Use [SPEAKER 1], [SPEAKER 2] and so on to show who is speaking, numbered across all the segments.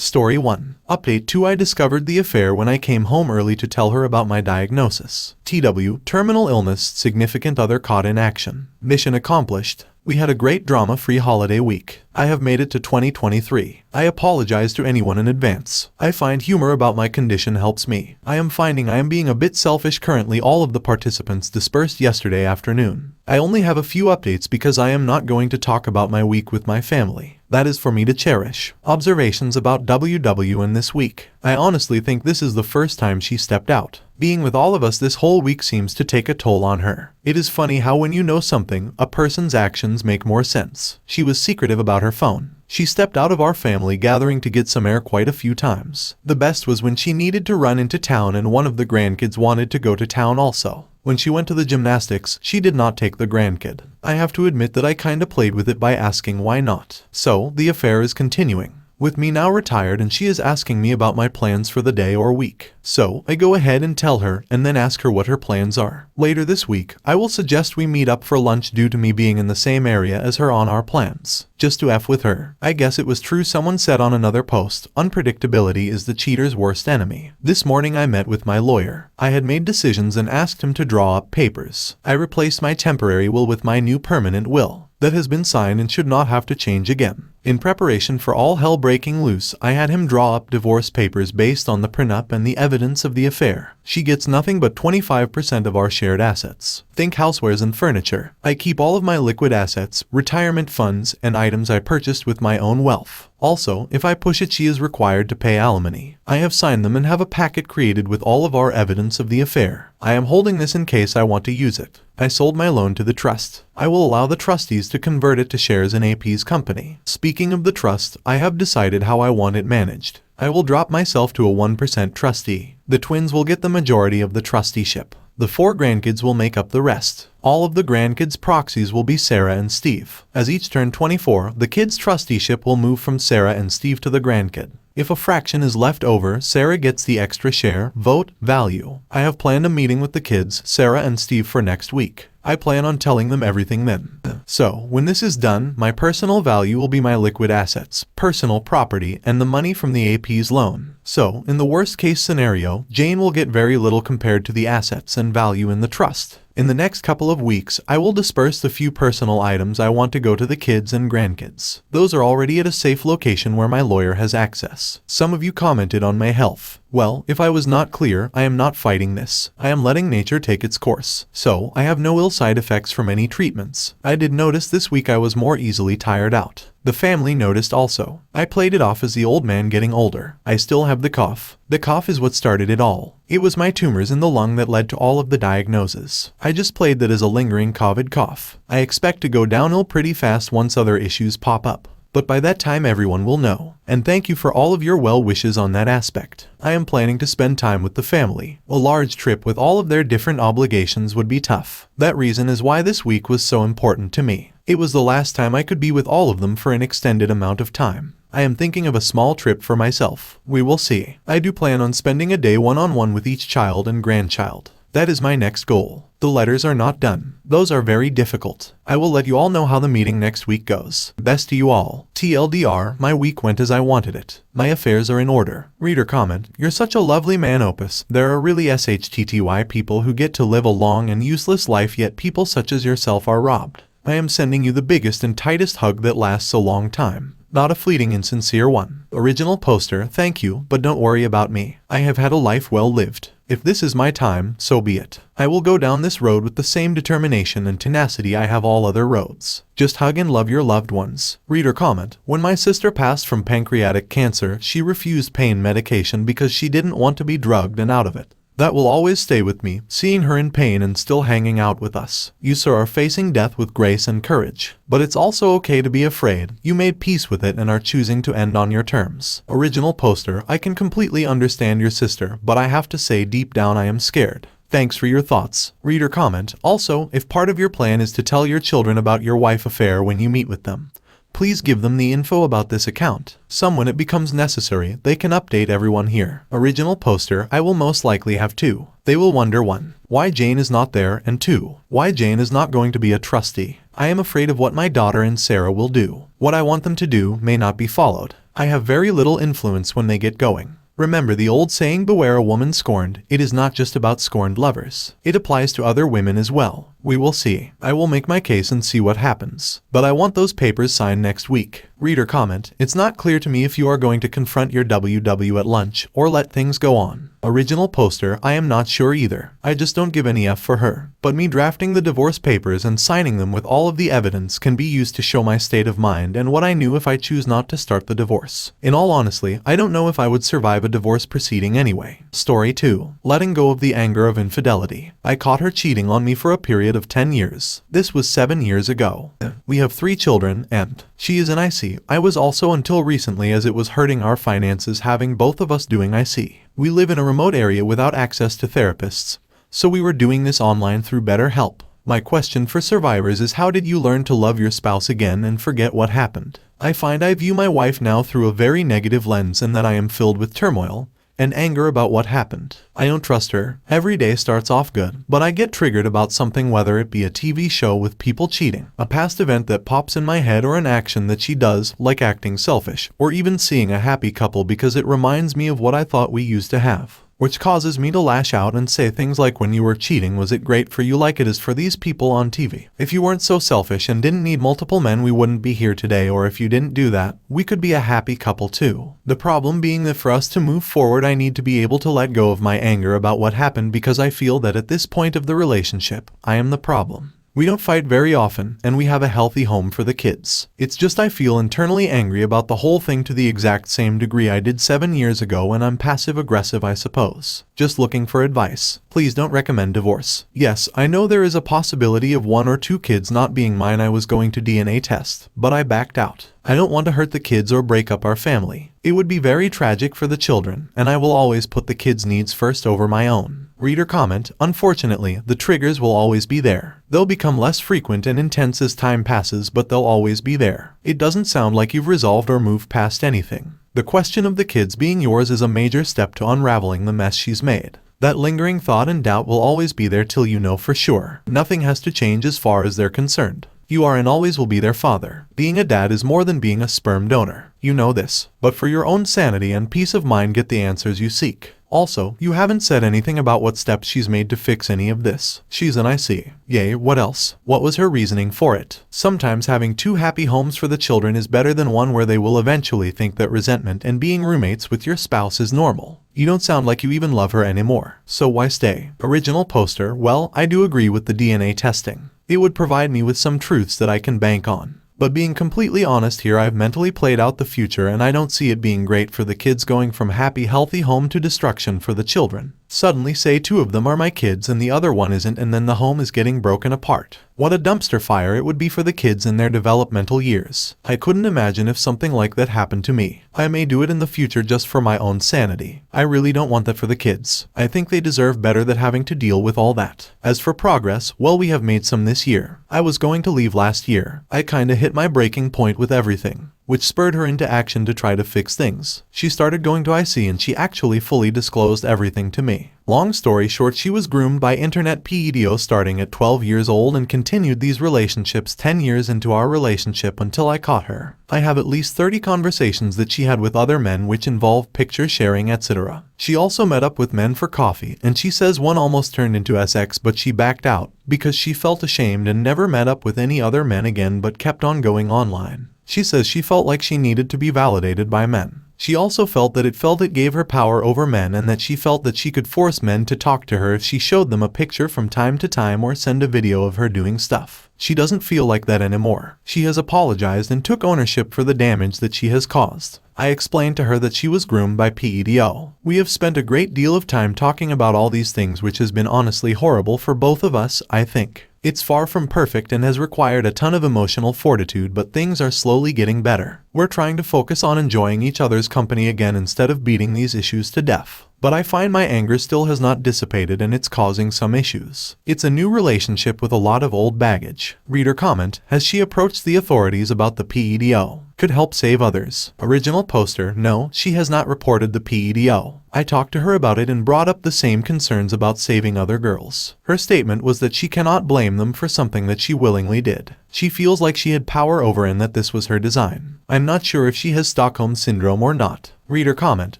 [SPEAKER 1] Story 1. Update 2. I discovered the affair when I came home early to tell her about my diagnosis. TW, terminal illness, significant other caught in action. Mission accomplished. We had a great drama-free holiday week. I have made it to 2023. I apologize to anyone in advance. I find humor about my condition helps me. I am finding I am being a bit selfish currently. All of the participants dispersed yesterday afternoon. I only have a few updates because I am not going to talk about my week with my family. That is for me to cherish. Observations about WW in this week. I honestly think this is the first time she stepped out. Being with all of us this whole week seems to take a toll on her. It is funny how when you know something, a person's actions make more sense. She was secretive about her phone. She stepped out of our family gathering to get some air quite a few times. The best was when she needed to run into town and one of the grandkids wanted to go to town also. When she went to the gymnastics, she did not take the grandkid. I have to admit that I kinda played with it by asking why not. So, the affair is continuing. With me now retired and she is asking me about my plans for the day or week. So, I go ahead and tell her and then ask her what her plans are. Later this week, I will suggest we meet up for lunch due to me being in the same area as her on our plans. Just to F with her. I guess it was true someone said on another post, unpredictability is the cheater's worst enemy. This morning I met with my lawyer. I had made decisions and asked him to draw up papers. I replaced my temporary will with my new permanent will. That has been signed and should not have to change again. In preparation for all hell breaking loose, I had him draw up divorce papers based on the prenup and the evidence of the affair. She gets nothing but 25% of our shared assets. Think housewares and furniture. I keep all of my liquid assets, retirement funds, and items I purchased with my own wealth. Also, if I push it, she is required to pay alimony. I have signed them and have a packet created with all of our evidence of the affair. I am holding this in case I want to use it. I sold my loan to the trust. I will allow the trustees to convert it to shares in AP's company. Speaking of the trust, I have decided how I want it managed. I will drop myself to a 1% trustee. The twins will get the majority of the trusteeship. The 4 grandkids will make up the rest. All of the grandkids' proxies will be Sarah and Steve. As each turn 24, the kids' trusteeship will move from Sarah and Steve to the grandkid. If a fraction is left over, Sarah gets the extra share, vote, value. I have planned a meeting with the kids, Sarah and Steve, for next week. I plan on telling them everything then. So, when this is done, my personal value will be my liquid assets, personal property, and the money from the AP's loan. So, in the worst case scenario, Jane will get very little compared to the assets and value in the trust. In the next couple of weeks, I will disperse the few personal items I want to go to the kids and grandkids. Those are already at a safe location where my lawyer has access. Some of you commented on my health. Well, if I was not clear, I am not fighting this. I am letting nature take its course. So, I have no ill side effects from any treatments. I did notice this week I was more easily tired out. The family noticed also. I played it off as the old man getting older. I still have the cough. The cough is what started it all. It was my tumors in the lung that led to all of the diagnoses. I just played that as a lingering COVID cough. I expect to go downhill pretty fast once other issues pop up. But by that time everyone will know. And thank you for all of your well wishes on that aspect. I am planning to spend time with the family. A large trip with all of their different obligations would be tough. That reason is why this week was so important to me. It was the last time I could be with all of them for an extended amount of time. I am thinking of a small trip for myself. We will see. I do plan on spending a day one-on-one with each child and grandchild. That is my next goal. The letters are not done. Those are very difficult. I will let you all know how the meeting next week goes. Best to you all. TLDR, my week went as I wanted it. My affairs are in order. Reader comment, you're such a lovely man opus. There are really SHTTY people who get to live a long and useless life, yet people such as yourself are robbed. I am sending you the biggest and tightest hug that lasts a long time. Not a fleeting insincere one. Original poster, thank you, but don't worry about me. I have had a life well lived. If this is my time, so be it. I will go down this road with the same determination and tenacity I have all other roads. Just hug and love your loved ones. Reader comment, when my sister passed from pancreatic cancer, she refused pain medication because she didn't want to be drugged and out of it. That will always stay with me, seeing her in pain and still hanging out with us. You, sir, are facing death with grace and courage. But it's also okay to be afraid. You made peace with it and are choosing to end on your terms. Original poster, I can completely understand your sister, but I have to say deep down I am scared. Thanks for your thoughts. Reader comment, also, if part of your plan is to tell your children about your wife affair when you meet with them, please give them the info about this account. Some when it becomes necessary, they can update everyone here. Original poster, I will most likely have 2. They will wonder 1. Why Jane is not there, and 2. Why Jane is not going to be a trustee. I am afraid of what my daughter and Sarah will do. What I want them to do may not be followed. I have very little influence when they get going. Remember the old saying, beware a woman scorned. It is not just about scorned lovers. It applies to other women as well. We will see. I will make my case and see what happens. But I want those papers signed next week. Reader comment, it's not clear to me if you are going to confront your WW at lunch or let things go on. Original poster, I am not sure either. I just don't give any F for her. But me drafting the divorce papers and signing them with all of the evidence can be used to show my state of mind and what I knew if I choose not to start the divorce. In all honesty, I don't know if I would survive a divorce proceeding anyway. Story 2. Letting go of the anger of infidelity. I caught her cheating on me for a period of 10 years. This was 7 years ago. We have 3 children and she is an IC. I was also until recently, as it was hurting our finances having both of us doing IC. We live in a remote area without access to therapists, so we were doing this online through BetterHelp. My question for survivors is, how did you learn to love your spouse again and forget what happened? I find I view my wife now through a very negative lens and that I am filled with turmoil and anger about what happened. I don't trust her. Every day starts off good, but I get triggered about something, whether it be a TV show with people cheating, a past event that pops in my head, or an action that she does, like acting selfish, or even seeing a happy couple because it reminds me of what I thought we used to have, which causes me to lash out and say things like, when you were cheating, was it great for you like it is for these people on TV? If you weren't so selfish and didn't need multiple men, we wouldn't be here today, or if you didn't do that, we could be a happy couple too. The problem being that for us to move forward, I need to be able to let go of my anger about what happened, because I feel that at this point of the relationship, I am the problem. We don't fight very often, and we have a healthy home for the kids. It's just I feel internally angry about the whole thing to the exact same degree I did 7 years ago, and I'm passive-aggressive, I suppose. Just looking for advice. Please don't recommend divorce. Yes, I know there is a possibility of 1 or 2 kids not being mine. I was going to DNA test, but I backed out. I don't want to hurt the kids or break up our family. It would be very tragic for the children, and I will always put the kids' needs first over my own. Reader comment, unfortunately, the triggers will always be there. They'll become less frequent and intense as time passes, but they'll always be there. It doesn't sound like you've resolved or moved past anything. The question of the kids being yours is a major step to unraveling the mess she's made. That lingering thought and doubt will always be there till you know for sure. Nothing has to change as far as they're concerned. You are and always will be their father. Being a dad is more than being a sperm donor. You know this. But for your own sanity and peace of mind, get the answers you seek. Also, you haven't said anything about what steps she's made to fix any of this. She's an IC. Yay, what else? What was her reasoning for it? Sometimes having 2 happy homes for the children is better than one where they will eventually think that resentment and being roommates with your spouse is normal. You don't sound like you even love her anymore. So why stay? Original poster, well, I do agree with the DNA testing. It would provide me with some truths that I can bank on. But being completely honest here, I've mentally played out the future and I don't see it being great for the kids, going from happy, healthy home to destruction for the children. Suddenly say 2 of them are my kids and the other one isn't, and then the home is getting broken apart. What a dumpster fire it would be for the kids in their developmental years. I couldn't imagine if something like that happened to me. I may do it in the future just for my own sanity. I really don't want that for the kids. I think they deserve better than having to deal with all that. As for progress, well, we have made some this year. I was going to leave last year. I kinda hit my breaking point with everything, which spurred her into action to try to fix things. She started going to IC and she actually fully disclosed everything to me. Long story short, she was groomed by internet pedo starting at 12 years old and continued these relationships 10 years into our relationship until I caught her. I have at least 30 conversations that she had with other men which involve picture sharing, etc. She also met up with men for coffee, and she says one almost turned into sex, but she backed out because she felt ashamed and never met up with any other men again but kept on going online. She says she felt like she needed to be validated by men. She also felt that it gave her power over men, and that she felt that she could force men to talk to her if she showed them a picture from time to time or send a video of her doing stuff. She doesn't feel like that anymore. She has apologized and took ownership for the damage that she has caused. I explained to her that she was groomed by pedo. We have spent a great deal of time talking about all these things, which has been honestly horrible for both of us, I think. It's far from perfect and has required a ton of emotional fortitude, but things are slowly getting better. We're trying to focus on enjoying each other's company again instead of beating these issues to death. but I find my anger still has not dissipated and it's causing some issues. It's a new relationship with a lot of old baggage. Reader comment, has she approached the authorities about the PEDO? Could help save others. Original poster, no, she has not reported the PEDO. I talked to her about it and brought up the same concerns about saving other girls. Her statement was that she cannot blame them for something that she willingly did. She feels like she had power over and that this was her design. I'm not sure if she has Stockholm Syndrome or not. Reader comment,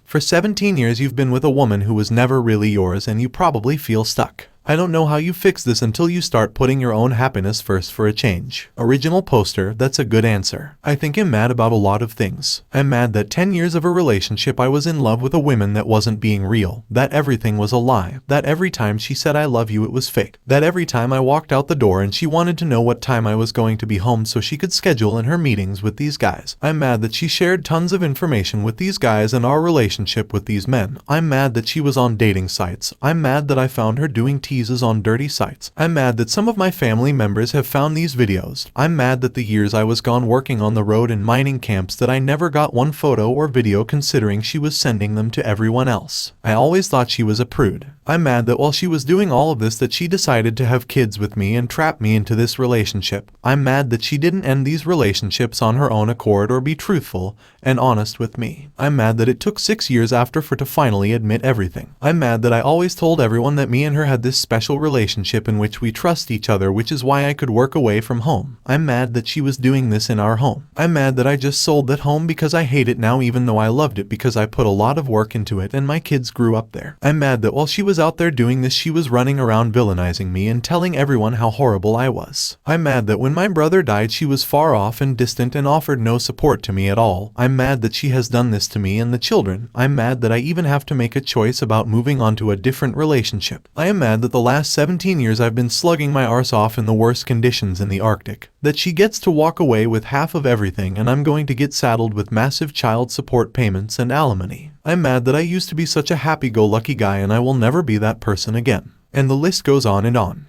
[SPEAKER 1] for 17 years you've been with a woman who was never really yours and you probably feel stuck. I don't know how you fix this until you start putting your own happiness first for a change. Original poster, that's a good answer. I think I'm mad about a lot of things. I'm mad that 10 years of a relationship I was in love with a woman that wasn't being real, that everything was a lie, that every time she said I love you it was fake, that every time I walked out the door and she wanted to know what time I was going to be home so she could schedule in her meetings with these guys. I'm mad that she shared tons of information with these guys and our relationship with these men. I'm mad that she was on dating sites. I'm mad that I found her doing teases on dirty sites. I'm mad that some of my family members have found these videos. I'm mad that the years I was gone working on the road and mining camps that I never got one photo or video considering she was sending them to everyone else. I always thought she was a prude. I'm mad that while she was doing all of this that she decided to have kids with me and trap me into this relationship. I'm mad that she didn't end these relationships on her own accord or be truthful and honest with me. I'm mad that it took 6 years after for to finally admit everything. I'm mad that I always told everyone that me and her had this special relationship in which we trust each other, which is why I could work away from home. I'm mad that she was doing this in our home. I'm mad that I just sold that home because I hate it now even though I loved it because I put a lot of work into it and my kids grew up there. I'm mad that while she was out there doing this she was running around villainizing me and telling everyone how horrible I was. I'm mad that when my brother died she was far off and distant and offered no support to me at all. I'm mad that she has done this to me and the children. I'm mad that I even have to make a choice about moving on to a different relationship. I am mad that the last 17 years I've been slugging my arse off in the worst conditions in the Arctic. That she gets to walk away with half of everything and I'm going to get saddled with massive child support payments and alimony. I'm mad that I used to be such a happy-go-lucky guy and I will never be that person again. And the list goes on and on.